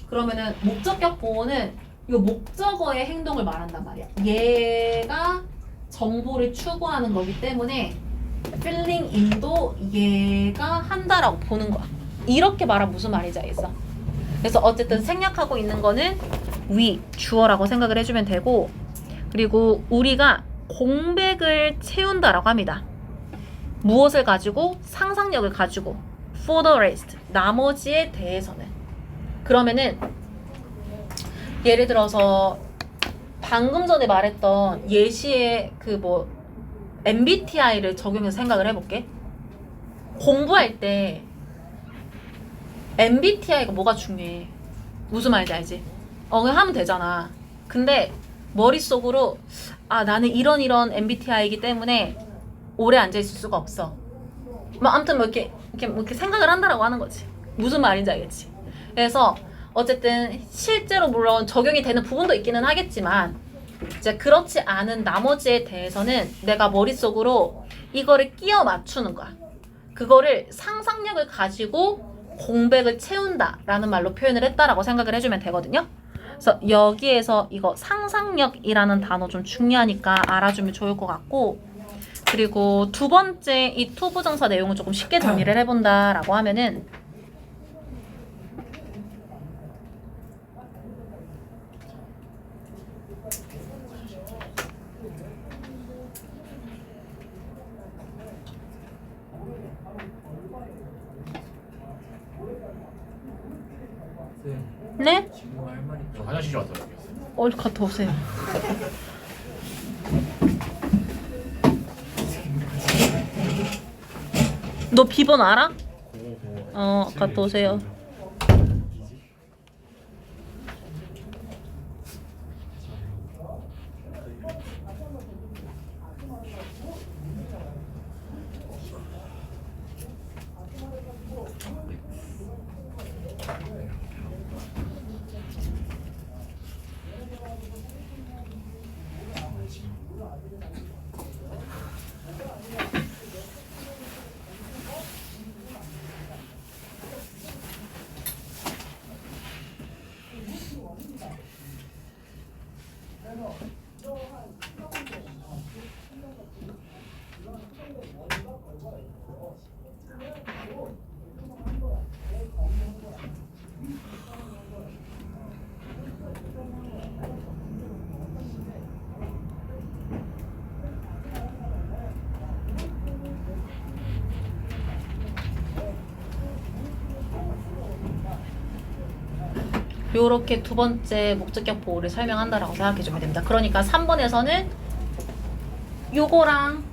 그러면은 목적격 보호는 요 목적어의 행동을 말한단 말이야. 얘가 정보를 추구하는 거기 때문에 filling in도 얘가 한다라고 보는 거야. 이렇게 말하면 무슨 말인지 알겠어? 그래서 어쨌든 생략하고 있는 거는 we, 주어라고 생각을 해주면 되고 그리고 우리가 공백을 채운다라고 합니다. 무엇을 가지고? 상상력을 가지고 for the rest, 나머지에 대해서는 그러면은 예를 들어서 방금 전에 말했던 예시의 그 뭐 MBTI를 적용해서 생각을 해볼게. 공부할 때 MBTI가 뭐가 중요해? 무슨 말인지 알지? 그냥 하면 되잖아. 근데 머릿속으로 아 나는 이런 MBTI이기 때문에 오래 앉아있을 수가 없어. 뭐 아무튼 뭐 이렇게 생각을 한다라고 하는 거지. 무슨 말인지 알겠지? 그래서 어쨌든 실제로 물론 적용이 되는 부분도 있기는 하겠지만 이제 그렇지 않은 나머지에 대해서는 내가 머릿속으로 이거를 끼워 맞추는 거야. 그거를 상상력을 가지고 공백을 채운다라는 말로 표현을 했다라고 생각을 해주면 되거든요. 그래서 여기에서 이거 상상력이라는 단어 좀 중요하니까 알아주면 좋을 것 같고 그리고 두 번째 이 투부정사 내용을 조금 쉽게 정리를 해본다라고 하면은 네? 지금 할 말이 저 화장실 좀 왔다 올게요. 갔다 오세요. 너 비번 알아? 갔다 오세요. 요렇게 두 번째 목적격 보호를 설명한다라고 생각해주면 됩니다. 그러니까 3번에서는 요거랑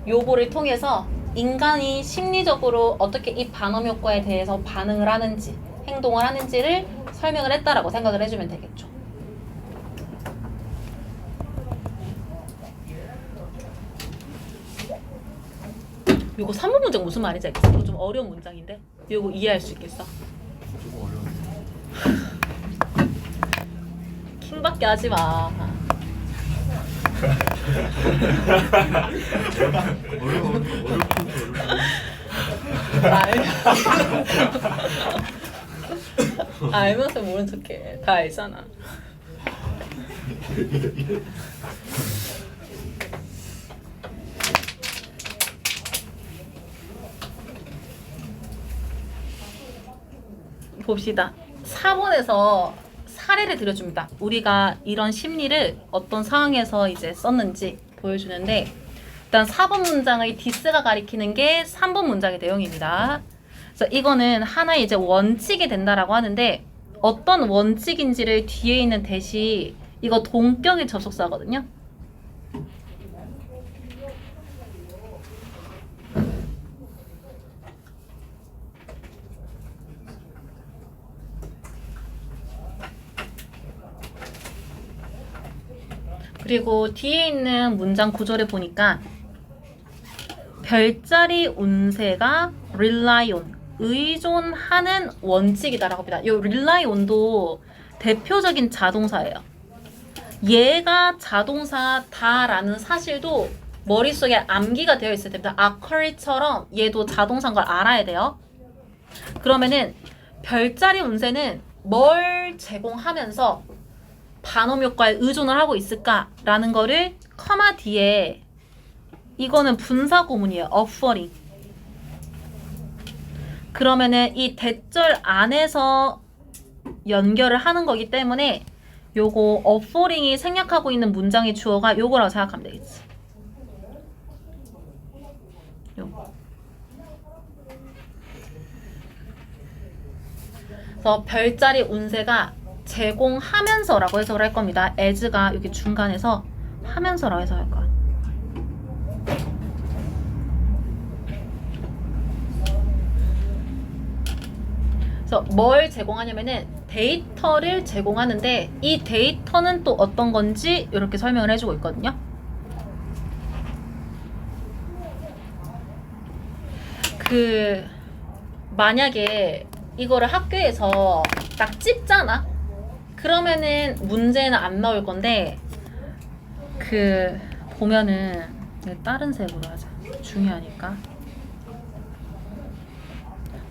요거를 통해서 인간이 심리적으로 어떻게 이 반음 효과에 대해서 반응을 하는지 행동을 하는지를 설명을 했다라고 생각을 해주면 되겠죠. 요거 3번 문장 무슨 말인지 알겠어? 이거 좀 어려운 문장인데 요거 이해할 수 있겠어? 조금 어려운데. 킹밖에 하지 마. 어려워. 알면서 모른 척해. 다 알잖아. 봅시다. 4번에서 사례를 들려줍니다. 우리가 이런 심리를 어떤 상황에서 이제 썼는지 보여주는데 일단 4번 문장의 디스가 가리키는 게 3번 문장의 내용입니다. 그래서 이거는 하나의 이제 원칙이 된다라고 하는데 어떤 원칙인지를 뒤에 있는 대시 이거 동격의 접속사거든요. 그리고 뒤에 있는 문장 구조를 보니까 별자리 운세가 rely on, 의존하는 원칙이다라고 합니다. 이 rely on도 대표적인 자동사예요. 얘가 자동사다라는 사실도 머릿속에 암기가 되어 있어야 됩니다. occur처럼 얘도 자동사인 걸 알아야 돼요. 그러면은 별자리 운세는 뭘 제공하면서 반음 효과에 의존을 하고 있을까라는 거를 커마 뒤에 이거는 분사 구문이에요. offering. 그러면은 이 대절 안에서 연결을 하는 거기 때문에 요거 offering이 생략하고 있는 문장의 주어가 요거라고 생각하면 되겠지. 요거. 그래서 별자리 운세가 제공하면서라고 해석을 할 겁니다. as가 여기 중간에서 하면서라고 해석할 거야. 그래서 뭘 제공하냐면은 데이터를 제공하는데 이 데이터는 또 어떤 건지 이렇게 설명을 해주고 있거든요. 만약에 이거를 학교에서 딱 찍잖아? 그러면은 문제는 안 나올 건데 보면은 다른 색으로 하자. 중요하니까.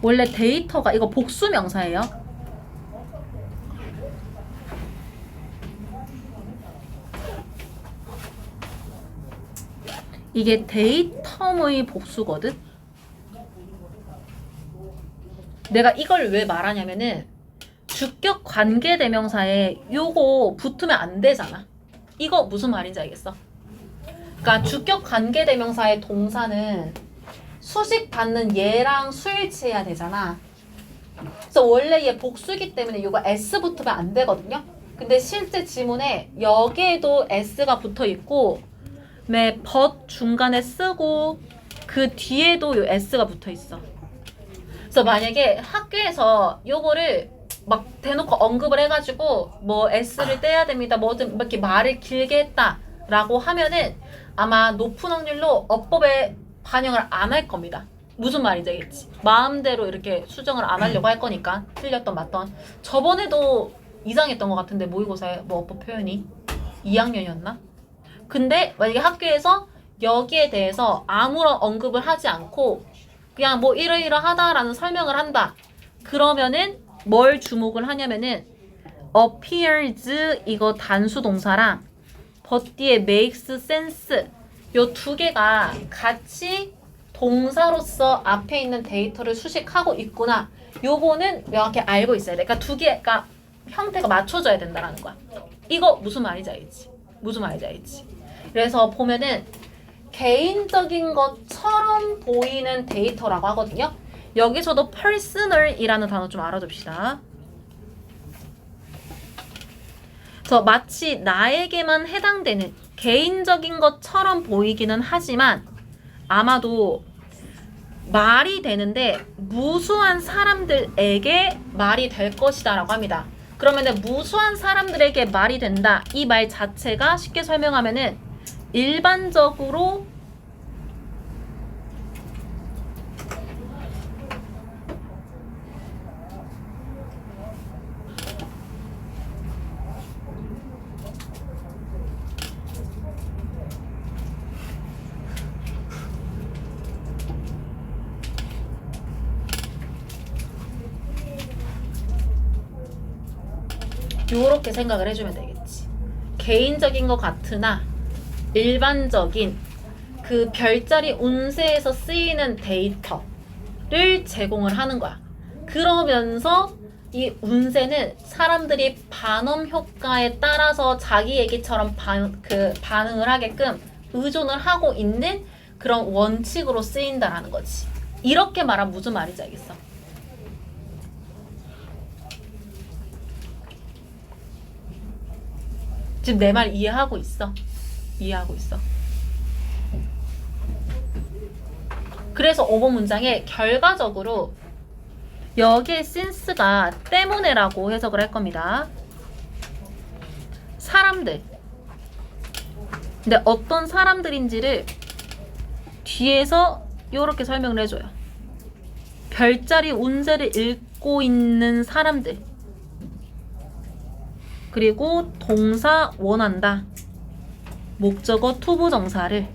원래 데이터가 이거 복수 명사예요. 이게 데이텀의 복수거든. 내가 이걸 왜 말하냐면은 주격 관계대명사에 요거 붙으면 안 되잖아. 이거 무슨 말인지 알겠어? 그러니까 주격 관계대명사의 동사는 수식 받는 얘랑 수일치해야 되잖아. 그래서 원래 얘 복수기 때문에 이거 S 붙으면 안 되거든요. 근데 실제 지문에 여기에도 S가 붙어 있고 but 중간에 쓰고 그 뒤에도 요 S가 붙어 있어. 그래서 만약에 학교에서 요거를 막 대놓고 언급을 해가지고 뭐 S를 떼야 됩니다. 뭐든 이렇게 말을 길게 했다라고 하면은 아마 높은 확률로 어법에 반영을 안 할 겁니다. 무슨 말인지 알겠지? 마음대로 이렇게 수정을 안 하려고 할 거니까 틀렸던 맞던. 저번에도 이상했던 것 같은데 모의고사에 뭐 어법 표현이 2학년이었나? 근데 만약에 학교에서 여기에 대해서 아무런 언급을 하지 않고 그냥 뭐 이러이러하다라는 설명을 한다. 그러면은 뭘 주목을 하냐면은 appears 이거 단수 동사랑 but 뒤에 makes sense 요 두 개가 같이 동사로서 앞에 있는 데이터를 수식하고 있구나. 요거는 명확히 알고 있어야 돼. 그러니까 두 개가 형태가 맞춰져야 된다라는 거야. 이거 무슨 말인지 알지? 무슨 말인지 알지? 그래서 보면은 개인적인 것처럼 보이는 데이터라고 하거든요. 여기서도 personal이라는 단어 좀 알아둡시다. 그래서 마치 나에게만 해당되는 개인적인 것처럼 보이기는 하지만 아마도 말이 되는데 무수한 사람들에게 말이 될 것이다 라고 합니다. 그러면 무수한 사람들에게 말이 된다. 이 말 자체가 쉽게 설명하면은 일반적으로 요렇게 생각을 해주면 되겠지. 개인적인 것 같으나 일반적인 그 별자리 운세에서 쓰이는 데이터를 제공을 하는 거야. 그러면서 이 운세는 사람들이 반음 효과에 따라서 자기 얘기처럼 반응을 하게끔 의존을 하고 있는 그런 원칙으로 쓰인다라는 거지. 이렇게 말하면 무슨 말인지 알겠어? 지금 내 말 이해하고 있어? 이해하고 있어. 그래서 5번 문장에 결과적으로 여기에 since가 때문에라고 해석을 할 겁니다. 사람들 근데 어떤 사람들인지를 뒤에서 이렇게 설명을 해줘요. 별자리 운세를 읽고 있는 사람들. 그리고 동사 원한다. 목적어 투부정사를.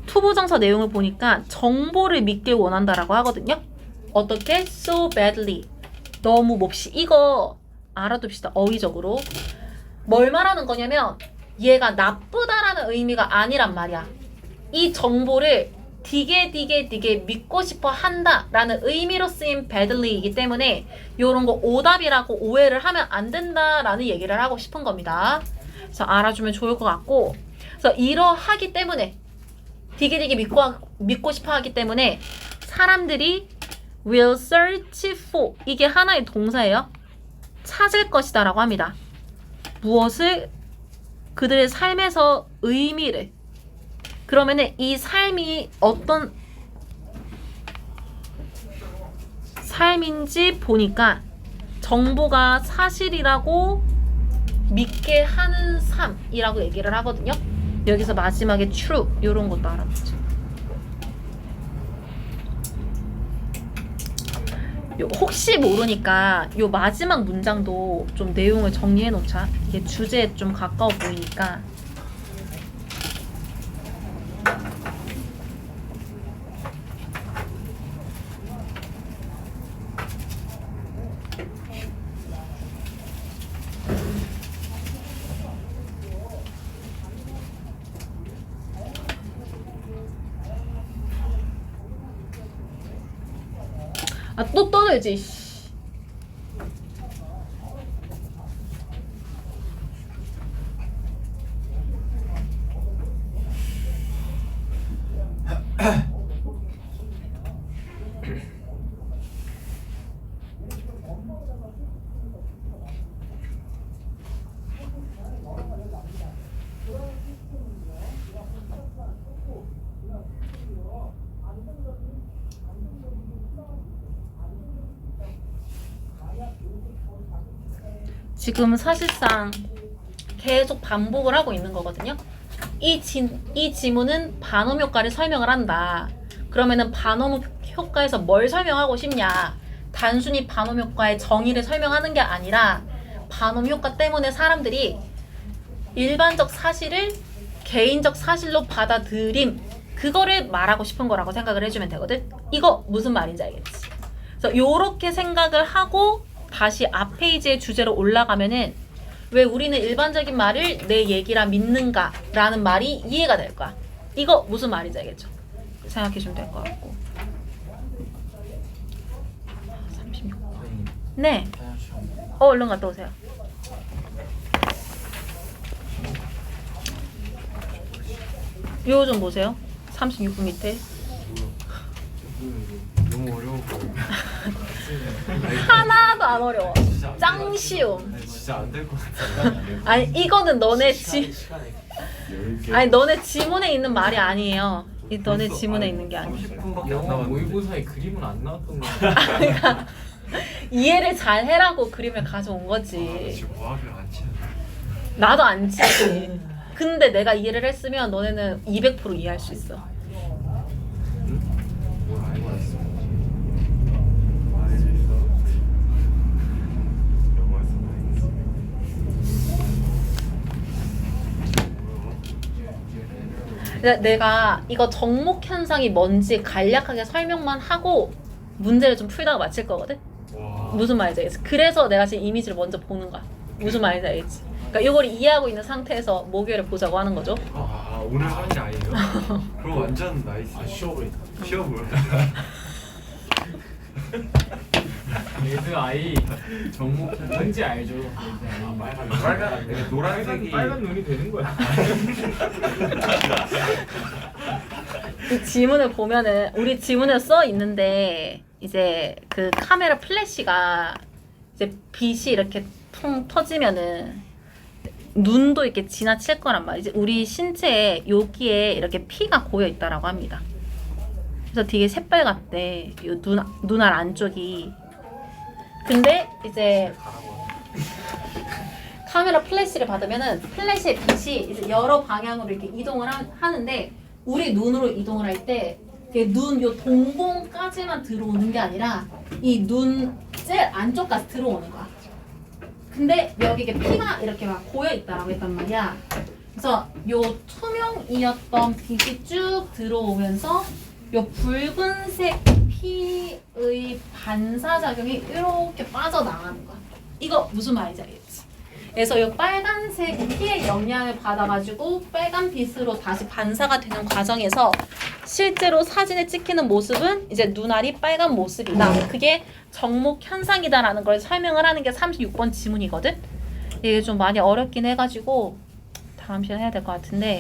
투부정사 내용을 보니까 정보를 믿길 원한다라고 하거든요. 어떻게? So badly. 너무 몹시. 이거 알아둡시다. 어휘적으로. 뭘 말하는 거냐면 얘가 나쁘다라는 의미가 아니란 말이야. 이 정보를 되게 믿고 싶어 한다라는 의미로 쓰인 badly이기 때문에 이런 거 오답이라고 오해를 하면 안 된다라는 얘기를 하고 싶은 겁니다. 그래서 알아주면 좋을 것 같고, 그래서 이러하기 때문에 되게 믿고 싶어 하기 때문에 사람들이 will search for, 이게 하나의 동사예요. 찾을 것이다 라고 합니다. 무엇을? 그들의 삶에서 의미를. 그러면은 이 삶이 어떤 삶인지 보니까 정보가 사실이라고 믿게 하는 삶이라고 얘기를 하거든요. 여기서 마지막에 true 이런 것도 알아보죠. 혹시 모르니까 요 마지막 문장도 좀 내용을 정리해 놓자. 이게 주제에 좀 가까워 보이니까. 아, 또 떠들지. 지금 사실상 계속 반복을 하고 있는 거거든요. 이 지문은 반음 효과를 설명을 한다. 그러면은 반음 효과에서 뭘 설명하고 싶냐? 단순히 반음 효과의 정의를 설명하는 게 아니라 반음 효과 때문에 사람들이 일반적 사실을 개인적 사실로 받아들임, 그거를 말하고 싶은 거라고 생각을 해주면 되거든. 이거 무슨 말인지 알겠지? 그래서 요렇게 생각을 하고 다시 앞 페이지의 주제로 올라가면은 왜 우리는 일반적인 말을 내 얘기라 믿는가 라는 말이 이해가 될 거야. 이거 무슨 말인지 알겠죠? 생각해주면 될 것 같고. 36번. 네. 얼른 갔다 오세요. 요 좀 보세요. 36분 밑에. 너무 어려워 보여. 하나도 안 어려워. 짱 쉬움. 진짜 안 될 것 같아. 아니 이거는 너네 너네 지문에 있는 말이 아니에요. 이 너네 지문에 있는 게 아니야. 30분밖에 안 영어 남았는데. 모의고사에 그림은 안 나왔던 거야. 그러니까 이해를 잘 해라고 그림을 가져온 거지. 지금 뭐하길 안 치는. 나도 안 치지. 근데 내가 이해를 했으면 너네는 200% 이해할 수 있어. 뭘 알고 있어? 내가 이거 정목 현상이 뭔지 간략하게 설명만 하고 문제를 좀 풀다가 마칠 거거든? 와. 무슨 말인지 알겠어. 그래서 내가 지금 이미지를 먼저 보는 거야. 무슨 말인지 알겠지? 그러니까 이걸 이해하고 있는 상태에서 목요일에 보자고 하는 거죠. 아 오늘 하는 게 아니에요? 그럼 완전 나이스. 쉬워 보인다. 쉬워 보여. 레드 아이 정목 뭔지 알죠? 레드 아이. 빨간 노란색이 빨간 눈이 되는 거야. 이 지문을 보면은 우리 지문에 써 있는데 이제 그 카메라 플래시가 이제 빛이 이렇게 통 터지면은 눈도 이렇게 지나칠 거란 말이야. 이제 우리 신체에 여기에 이렇게 피가 고여 있다라고 합니다. 그래서 되게 새빨갛대. 이 눈알 안쪽이. 근데 이제 카메라 플래시를 받으면은 플래시의 빛이 이제 여러 방향으로 이렇게 이동을 하는데 우리 눈으로 이동을 할 때 눈 요 동공까지만 들어오는 게 아니라 이 눈 제일 안쪽까지 들어오는 거야. 근데 여기 이게 피가 이렇게 막 고여 있다라고 했단 말이야. 그래서 요 투명이었던 빛이 쭉 들어오면서 요 붉은색 피의 반사작용이 이렇게 빠져나가는 거야. 이거 무슨 말인지 알겠지? 그래서 요 빨간색 피의 영향을 받아가지고 빨간 빛으로 다시 반사가 되는 과정에서 실제로 사진에 찍히는 모습은 이제 눈알이 빨간 모습이다. 그게 정목 현상이다라는 걸 설명을 하는 게 36번 지문이거든. 이게 좀 많이 어렵긴 해가지고 다음 시간에 해야 될 것 같은데